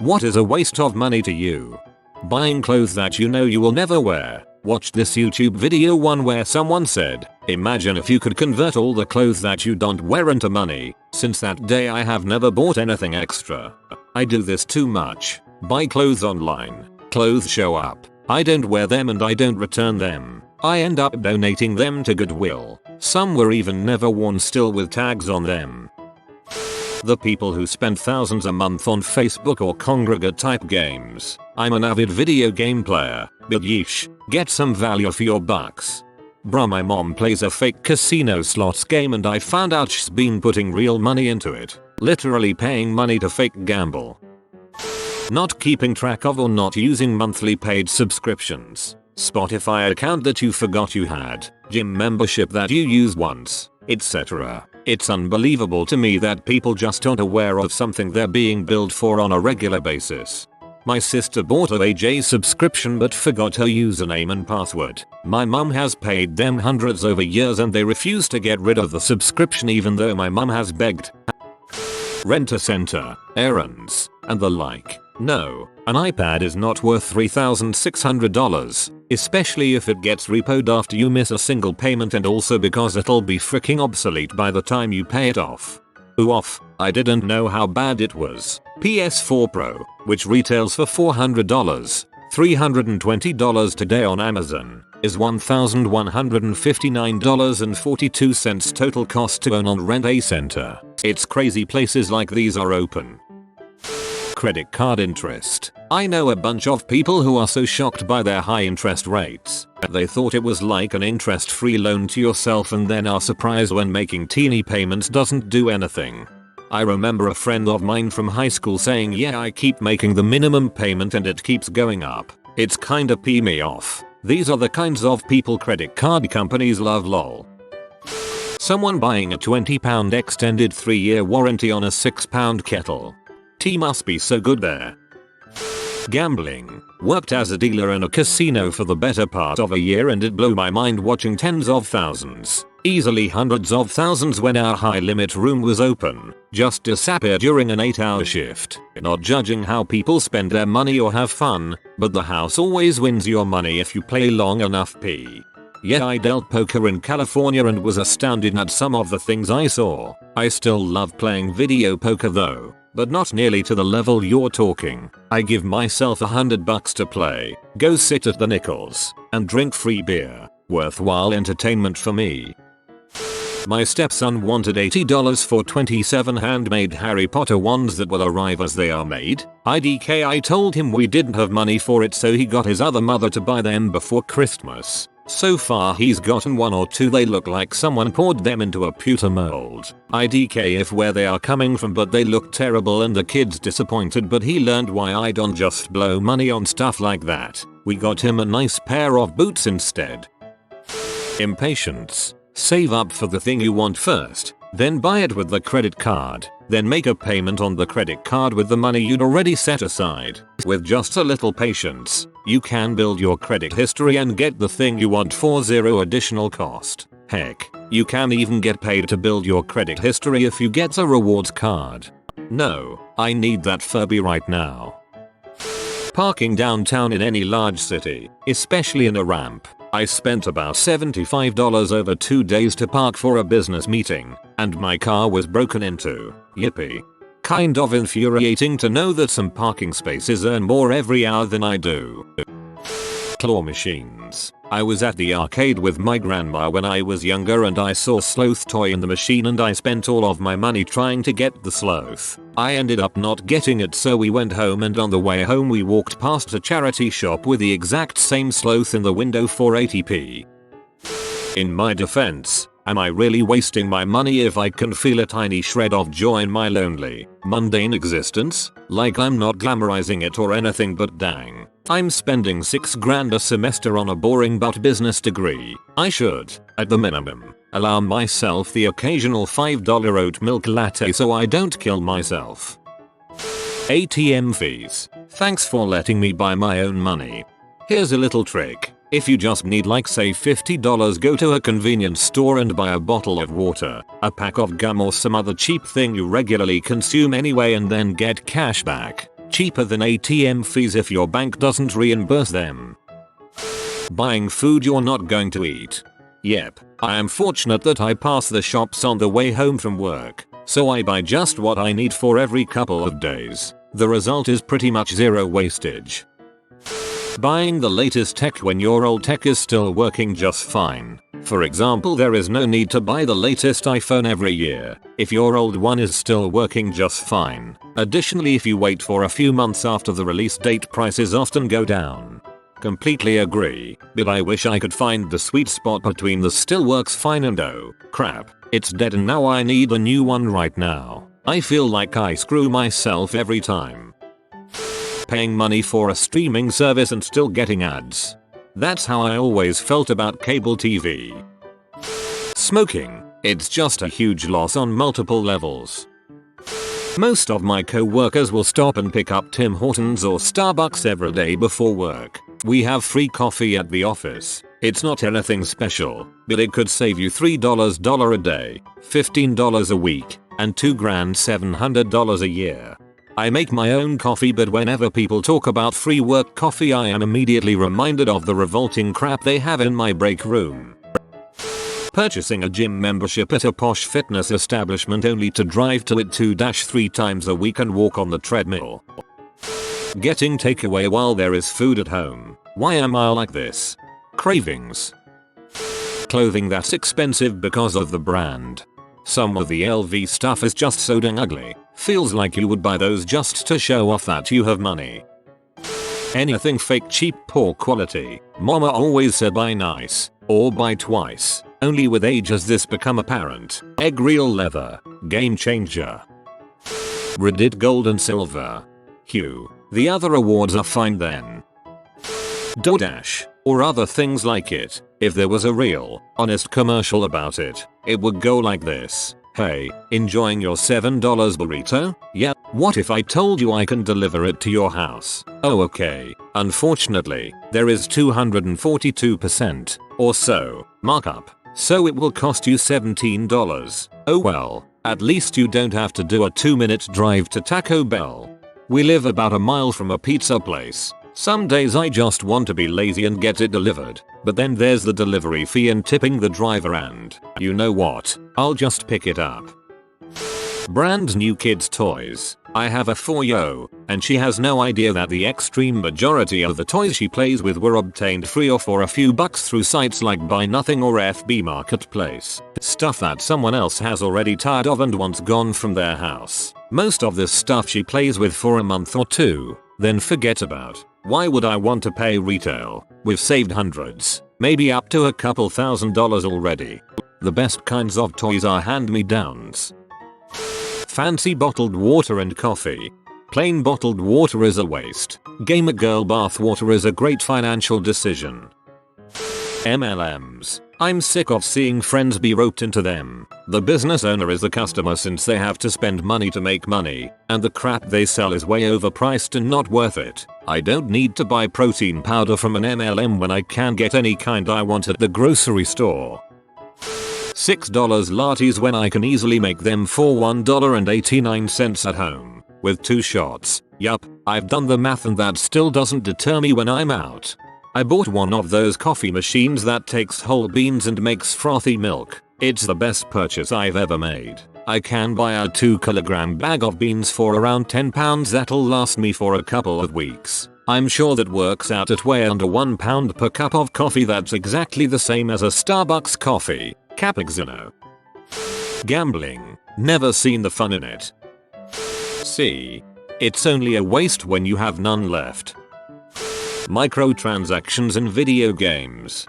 What is a waste of money to you? Buying clothes that you know you will never wear. Watched this YouTube video one where someone said, imagine if you could convert all the clothes that you don't wear into money. Since that day I have never bought anything extra. I do this too much. Buy clothes online. Clothes show up. I don't wear them and I don't return them. I end up donating them to Goodwill. Some were even never worn, still with tags on them. The people who spend thousands a month on Facebook or congregate type games. I'm an avid video game player, but yeesh, get some value for your bucks. Bruh, my mom plays a fake casino slots game and I found out she's been putting real money into it. Literally paying money to fake gamble. Not keeping track of or not using monthly paid subscriptions. Spotify account that you forgot you had. Gym membership that you use once, etc. It's unbelievable to me that people just aren't aware of something they're being billed for on a regular basis. My sister bought a AJ subscription but forgot her username and password. My mum has paid them hundreds over years and they refuse to get rid of the subscription even though my mum has begged. Rent a center, errands, and the like. No, an iPad is not worth $3,600, especially if it gets repoed after you miss a single payment and also because it'll be freaking obsolete by the time you pay it off. Oof, I didn't know how bad it was. PS4 Pro, which retails for $400, $320 today on Amazon, is $1,159.42 total cost to own on Rent a Center. It's crazy places like these are open. Credit card interest. I know a bunch of people who are so shocked by their high interest rates. They thought it was like an interest-free loan to yourself and then are surprised when making teeny payments doesn't do anything. I remember a friend of mine from high school saying, yeah, I keep making the minimum payment and it keeps going up. It's kinda pee me off. These are the kinds of people credit card companies love, lol. Someone buying a £20 extended 3-year warranty on a £6 kettle. Tea must be so good there. Gambling. Worked as a dealer in a casino for the better part of a year and it blew my mind watching tens of thousands, easily hundreds of thousands when our high limit room was open, just disappear during an 8-hour shift. Not judging how people spend their money or have fun, but the house always wins your money if you play long enough. Yeah, I dealt poker in California and was astounded at some of the things I saw. I still love playing video poker though, but not nearly to the level you're talking. I give myself $100 to play, go sit at the Nickels, and drink free beer. Worthwhile entertainment for me. My stepson wanted $80 for 27 handmade Harry Potter wands that will arrive as they are made. IDK, I told him we didn't have money for it, so he got his other mother to buy them before Christmas. So far he's gotten 1 or 2. They look like someone poured them into a pewter mold. IDK if where they are coming from, but they look terrible and the kid's disappointed, but he learned why I don't just blow money on stuff like that. We got him a nice pair of boots instead. Impatience. Save up for the thing you want first, then buy it with the credit card, then make a payment on the credit card with the money you'd already set aside. With just a little patience, you can build your credit history and get the thing you want for zero additional cost. Heck, you can even get paid to build your credit history if you get a rewards card. No, I need that Furby right now. Parking downtown in any large city, especially in a ramp. I spent about $75 over 2 days to park for a business meeting, and my car was broken into. Yippee. Kind of infuriating to know that some parking spaces earn more every hour than I do. Claw machines. I was at the arcade with my grandma when I was younger and I saw Sloth toy in the machine and I spent all of my money trying to get the Sloth. I ended up not getting it, so we went home, and on the way home we walked past a charity shop with the exact same Sloth in the window for 80p. In my defense, am I really wasting my money if I can feel a tiny shred of joy in my lonely, mundane existence? Like, I'm not glamorizing it or anything, but dang. I'm spending $6 grand a semester on a boring but business degree. I should, at the minimum, allow myself the occasional $5 oat milk latte so I don't kill myself. ATM fees. Thanks for letting me buy my own money. Here's a little trick. If you just need, like, say $50, go to a convenience store and buy a bottle of water, a pack of gum or some other cheap thing you regularly consume anyway, and then get cash back. Cheaper than ATM fees if your bank doesn't reimburse them. Buying food you're not going to eat. Yep, I am fortunate that I pass the shops on the way home from work, so I buy just what I need for every couple of days. The result is pretty much zero wastage. Buying the latest tech when your old tech is still working just fine. For example, there is no need to buy the latest iPhone every year if your old one is still working just fine. Additionally, if you wait for a few months after the release date, prices often go down. Completely agree, but I wish I could find the sweet spot between the still works fine and oh crap, it's dead and now I need a new one right now. I feel like I screw myself every time. Paying money for a streaming service and still getting ads. That's how I always felt about cable TV. Smoking. It's just a huge loss on multiple levels. Most of my co-workers will stop and pick up Tim Hortons or Starbucks every day before work. We have free coffee at the office. It's not anything special, but it could save you $3 a day, $15 a week, and $2,700 a year. I make my own coffee, but whenever people talk about free work coffee, I am immediately reminded of the revolting crap they have in my break room. Purchasing a gym membership at a posh fitness establishment only to drive to it 2-3 times a week and walk on the treadmill. Getting takeaway while there is food at home. Why am I like this? Cravings. Clothing that's expensive because of the brand. Some of the LV stuff is just so dang ugly. Feels like you would buy those just to show off that you have money. Anything fake, cheap, poor quality. Mama always said buy nice, or buy twice. Only with age has this become apparent. Egg real leather. Game changer. Reddit gold and silver. Hugh. The other awards are fine then. DoorDash, or other things like it. If there was a real, honest commercial about it, it would go like this. Hey, enjoying your $7 burrito? Yeah, what if I told you I can deliver it to your house? Oh okay. Unfortunately, there is 242% or so markup, so it will cost you $17. Oh well, at least you don't have to do a 2-minute drive to Taco Bell. We live about a mile from a pizza place. Some days I just want to be lazy and get it delivered, but then there's the delivery fee and tipping the driver, and you know what? I'll just pick it up. Brand new kids toys. I have a 4-year-old, and she has no idea that the extreme majority of the toys she plays with were obtained free or for a few bucks through sites like Buy Nothing or FB Marketplace. Stuff that someone else has already tired of and wants gone from their house. Most of this stuff she plays with for a month or two, then forget about. Why would I want to pay retail? We've saved hundreds, maybe up to a couple $1,000s already. The best kinds of toys are hand-me-downs. Fancy bottled water and coffee. Plain bottled water is a waste. Gamer girl bath water is a great financial decision. MLMs. I'm sick of seeing friends be roped into them. The business owner is the customer since they have to spend money to make money, and the crap they sell is way overpriced and not worth it. I don't need to buy protein powder from an MLM when I can get any kind I want at the grocery store. $6 lattes when I can easily make them for $1.89 at home, with 2 shots. Yup, I've done the math and that still doesn't deter me when I'm out. I bought one of those coffee machines that takes whole beans and makes frothy milk. It's the best purchase I've ever made. I can buy a 2-kilogram bag of beans for around £10 that'll last me for a couple of weeks. I'm sure that works out at way under £1 per cup of coffee. That's exactly the same as a Starbucks coffee. Cappuccino. Gambling. Never seen the fun in it. C. It's only a waste when you have none left. Microtransactions in video games.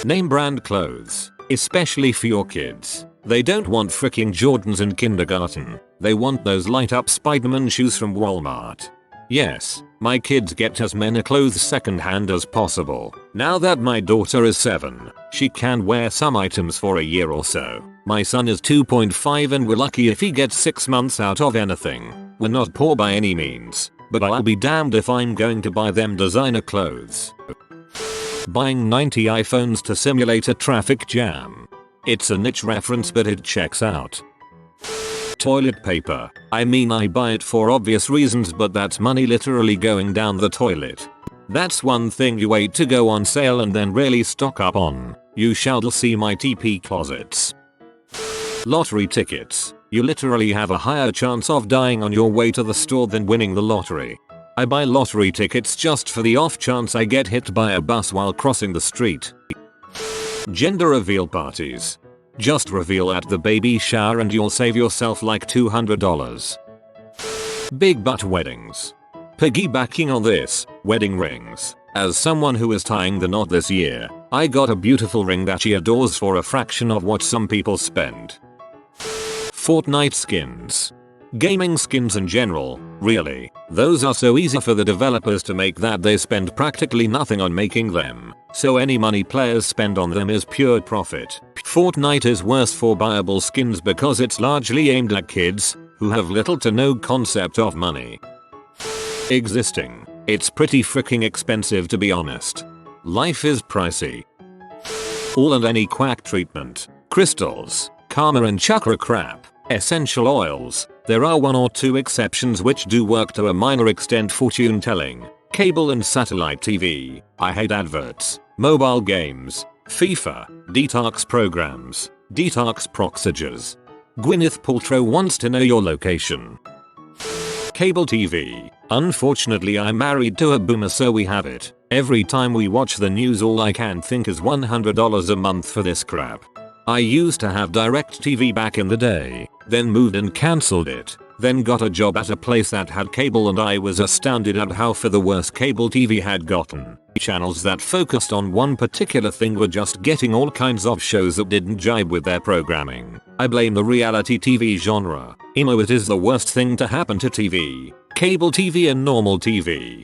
Name brand clothes, especially for your kids. They don't want freaking Jordans in kindergarten. They want those light up Spider-Man shoes from Walmart. Yes, my kids get as many clothes secondhand as possible. Now that my daughter is 7, she can wear some items for a year or so. My son is 2.5 and we're lucky if he gets 6 months out of anything. We're not poor by any means, but I'll be damned if I'm going to buy them designer clothes. Buying 90 iPhones to simulate a traffic jam. It's a niche reference but it checks out. Toilet paper. I mean, I buy it for obvious reasons, but that's money literally going down the toilet. That's one thing you wait to go on sale and then really stock up on. You shall see my TP closets. Lottery tickets. You literally have a higher chance of dying on your way to the store than winning the lottery. I buy lottery tickets just for the off chance I get hit by a bus while crossing the street. Gender reveal parties. Just reveal at the baby shower and you'll save yourself like $200. Big butt weddings. Piggybacking on this, wedding rings. As someone who is tying the knot this year, I got a beautiful ring that she adores for a fraction of what some people spend. Fortnite skins. Gaming skins in general, really. Those are so easy for the developers to make that they spend practically nothing on making them. So any money players spend on them is pure profit. Fortnite is worse for buyable skins because it's largely aimed at kids who have little to no concept of money. Existing. It's pretty freaking expensive, to be honest. Life is pricey. All and any quack treatment, crystals, karma and chakra crap, essential oils. There are one or two exceptions which do work to a minor extent: fortune telling, cable and satellite TV. I hate adverts, mobile games, FIFA, detox programs, detox proxigers. Gwyneth Paltrow wants to know your location. Cable TV. Unfortunately, I'm married to a boomer, so we have it. Every time we watch the news, all I can think is $100 a month for this crap. I used to have DirecTV back in the day, then moved and cancelled it, then got a job at a place that had cable, and I was astounded at how for the worse cable TV had gotten. Channels that focused on one particular thing were just getting all kinds of shows that didn't jibe with their programming. I blame the reality TV genre. It is the worst thing to happen to TV. Cable TV and normal TV.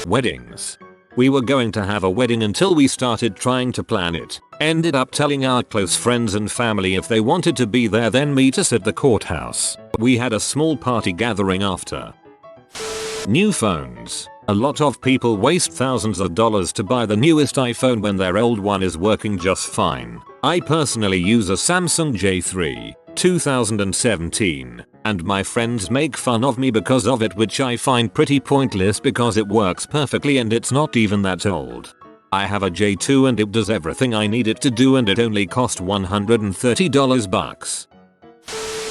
Weddings. We were going to have a wedding until we started trying to plan it. Ended up telling our close friends and family if they wanted to be there, then meet us at the courthouse. We had a small party gathering after. New phones. A lot of people waste thousands of dollars to buy the newest iPhone when their old one is working just fine. I personally use a Samsung J3 2017, and my friends make fun of me because of it, which I find pretty pointless because it works perfectly and it's not even that old. I have a J2 and it does everything I need it to do, and it only cost $130 bucks.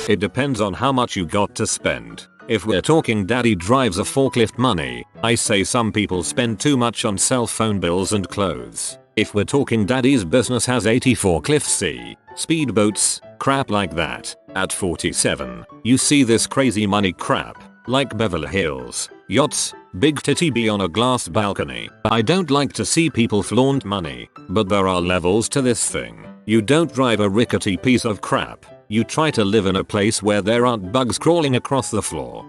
It depends on how much you got to spend. If we're talking daddy drives a forklift money, I say some people spend too much on cell phone bills and clothes. If we're talking daddy's business has 80 forklifts, speedboats, crap like that. At 47, you see this crazy money crap, like Beverly Hills, yachts, big titty B on a glass balcony. I don't like to see people flaunt money, but there are levels to this thing. You don't drive a rickety piece of crap. You try to live in a place where there aren't bugs crawling across the floor.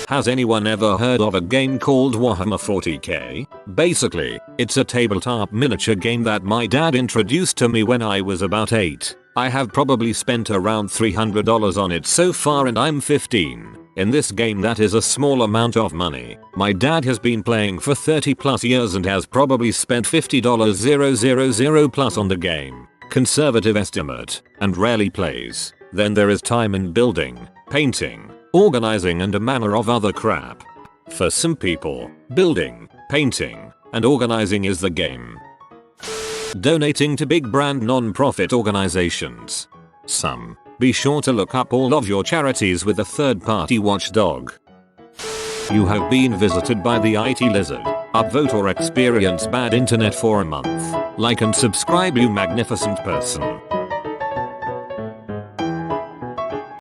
Has anyone ever heard of a game called Warhammer 40k? Basically, it's a tabletop miniature game that my dad introduced to me when I was about 8. I have probably spent around $300 on it so far and I'm 15. In this game that is a small amount of money. My dad has been playing for 30 plus years and has probably spent $50,000 plus on the game. Conservative estimate, and rarely plays. Then there is time in building, painting, organizing and a manner of other crap. For some people, building, painting, and organizing is the game. Donating to big brand non-profit organizations. Some. Be sure to look up all of your charities with a third-party watchdog. You have been visited by the IT lizard. Upvote or experience bad internet for a month. Like and subscribe, you magnificent person.